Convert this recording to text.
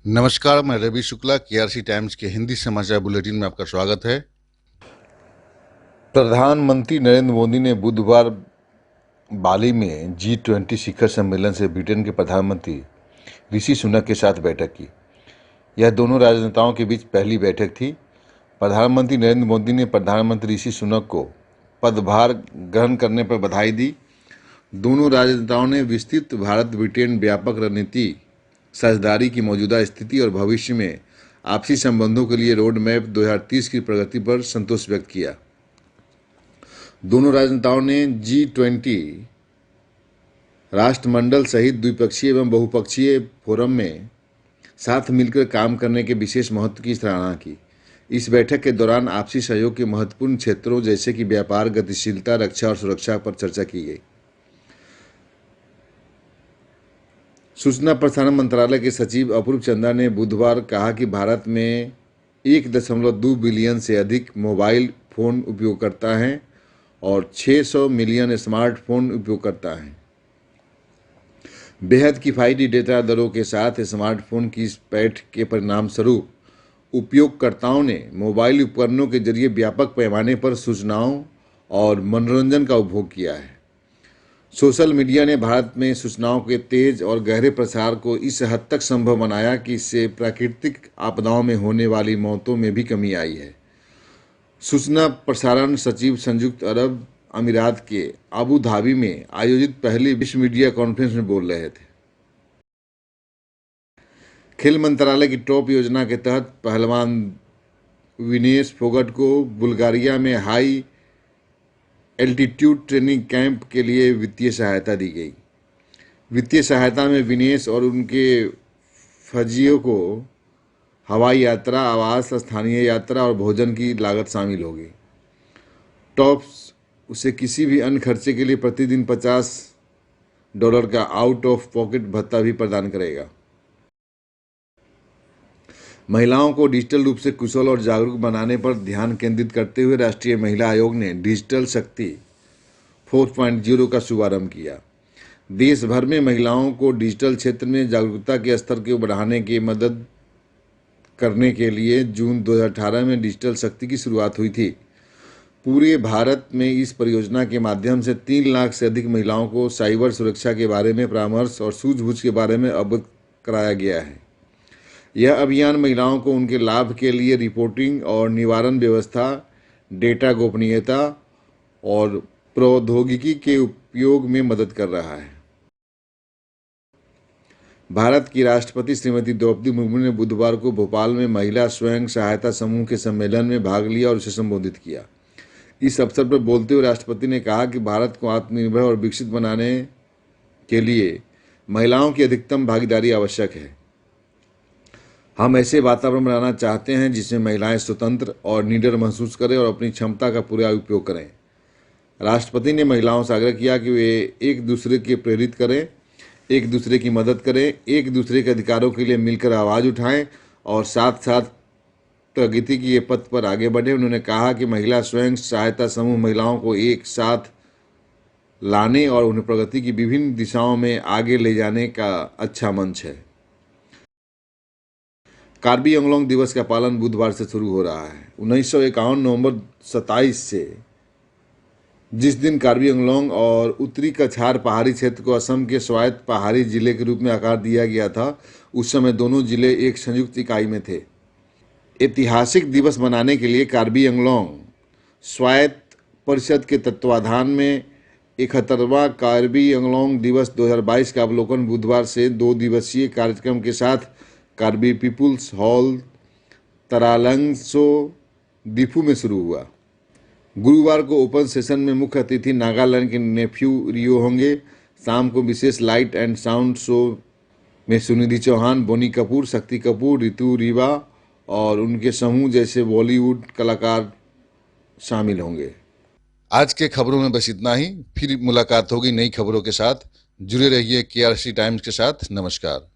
नमस्कार, मैं Ravi Shukla, KRC times के हिंदी समाचार बुलेटिन में आपका स्वागत है। प्रधानमंत्री नरेंद्र मोदी ने बुधवार बाली में G20 शिखर सम्मेलन से ब्रिटेन के प्रधानमंत्री ऋषि सुनक के साथ बैठक की। यह दोनों राजनेताओं के बीच पहली बैठक थी। प्रधानमंत्री नरेंद्र मोदी ने प्रधानमंत्री ऋषि सुनक को पदभार ग्रहण करने पर बधाई दी। दोनों राजनेताओं ने विस्तृत भारत ब्रिटेन व्यापक रणनीति साझेदारी की मौजूदा स्थिति और भविष्य में आपसी संबंधों के लिए रोड मैप 2030 की प्रगति पर संतोष व्यक्त किया। दोनों राजनेताओं ने G20 राष्ट्रमंडल सहित द्विपक्षीय एवं बहुपक्षीय फोरम में साथ मिलकर काम करने के विशेष महत्व की सराहना की। इस बैठक के दौरान आपसी सहयोग के महत्वपूर्ण क्षेत्रों जैसे कि व्यापार, गतिशीलता, रक्षा और सुरक्षा पर चर्चा की गई। सूचना प्रसारण मंत्रालय के सचिव अपूर्व चंदा ने बुधवार कहा कि भारत में 1.2 बिलियन से अधिक मोबाइल फ़ोन उपयोगकर्ता हैं और 600 मिलियन स्मार्टफोन उपयोगकर्ता हैं। बेहद किफ़ायती डेटा दरों के साथ स्मार्टफोन की इस पैठ के परिणामस्वरूप उपयोगकर्ताओं ने मोबाइल उपकरणों के जरिए व्यापक पैमाने पर सूचनाओं और मनोरंजन का उपभोग किया है। सोशल मीडिया ने भारत में सूचनाओं के तेज और गहरे प्रसार को इस हद तक संभव बनाया कि इससे प्राकृतिक आपदाओं में होने वाली मौतों में भी कमी आई है। सूचना प्रसारण सचिव संयुक्त अरब अमीरात के अबू धाबी में आयोजित पहली विश्व मीडिया कॉन्फ्रेंस में बोल रहे थे। खेल मंत्रालय की टॉप योजना के तहत पहलवान विनेश फोगट को बुल्गारिया में हाई एल्टीट्यूड ट्रेनिंग कैंप के लिए वित्तीय सहायता दी गई। वित्तीय सहायता में विनेश और उनके फजियों को हवाई यात्रा, आवास, स्थानीय यात्रा और भोजन की लागत शामिल होगी। टॉप्स उसे किसी भी अन्य खर्चे के लिए प्रतिदिन $50 का आउट ऑफ पॉकेट भत्ता भी प्रदान करेगा। महिलाओं को डिजिटल रूप से कुशल और जागरूक बनाने पर ध्यान केंद्रित करते हुए राष्ट्रीय महिला आयोग ने डिजिटल शक्ति 4.0 का शुभारंभ किया। देश भर में महिलाओं को डिजिटल क्षेत्र में जागरूकता के स्तर को बढ़ाने की मदद करने के लिए जून 2018 में डिजिटल शक्ति की शुरुआत हुई थी। पूरे भारत में इस परियोजना के माध्यम से 3 लाख से अधिक महिलाओं को साइबर सुरक्षा के बारे में परामर्श और सूझबूझ के बारे में अवगत कराया गया है। यह अभियान महिलाओं को उनके लाभ के लिए रिपोर्टिंग और निवारण व्यवस्था, डेटा गोपनीयता और प्रौद्योगिकी के उपयोग में मदद कर रहा है। भारत की राष्ट्रपति श्रीमती द्रौपदी मुर्मू ने बुधवार को भोपाल में महिला स्वयं सहायता समूह के सम्मेलन में भाग लिया और उसे संबोधित किया। इस अवसर पर बोलते हुए राष्ट्रपति ने कहा कि भारत को आत्मनिर्भर और विकसित बनाने के लिए महिलाओं की अधिकतम भागीदारी आवश्यक है। हम ऐसे वातावरण बनाना चाहते हैं जिसमें महिलाएं स्वतंत्र और निडर महसूस करें और अपनी क्षमता का पूरा उपयोग करें। राष्ट्रपति ने महिलाओं से आग्रह किया कि वे एक दूसरे के प्रेरित करें, एक दूसरे की मदद करें, एक दूसरे के अधिकारों के लिए मिलकर आवाज़ उठाएं और साथ साथ प्रगति के पथ पर आगे बढ़ें। उन्होंने कहा कि महिला स्वयं सहायता समूह महिलाओं को एक साथ लाने और उन्हें प्रगति की विभिन्न दिशाओं में आगे ले जाने का अच्छा मंच है। कार्बी अंगलोंग दिवस का पालन बुधवार से शुरू हो रहा है। 1951 नवंबर 27 से, जिस दिन कार्बी अंगलोंग और उत्तरी कछार पहाड़ी क्षेत्र को असम के स्वायत्त पहाड़ी जिले के रूप में आकार दिया गया था, उस समय दोनों जिले एक संयुक्त इकाई में थे। ऐतिहासिक दिवस मनाने के लिए कार्बी अंगलोंग स्वायत्त परिषद के तत्वाधान में 71वां कार्बी अंगलोंग दिवस 2022 का अवलोकन बुधवार से 2 दिवसीय कार्यक्रम के साथ कार्बी पीपुल्स हॉल, तरालंगसो, दीफू में शुरू हुआ। गुरुवार को ओपन सेशन में मुख्य अतिथि नागालैंड के नेफ्यू रियो होंगे। शाम को विशेष लाइट एंड साउंड शो में सुनिधि चौहान, बोनी कपूर, शक्ति कपूर, ऋतु रीवा और उनके समूह जैसे बॉलीवुड कलाकार शामिल होंगे। आज के खबरों में बस इतना ही। फिर मुलाकात होगी नई खबरों के साथ। जुड़े रहिए केआरसी टाइम्स के साथ। नमस्कार।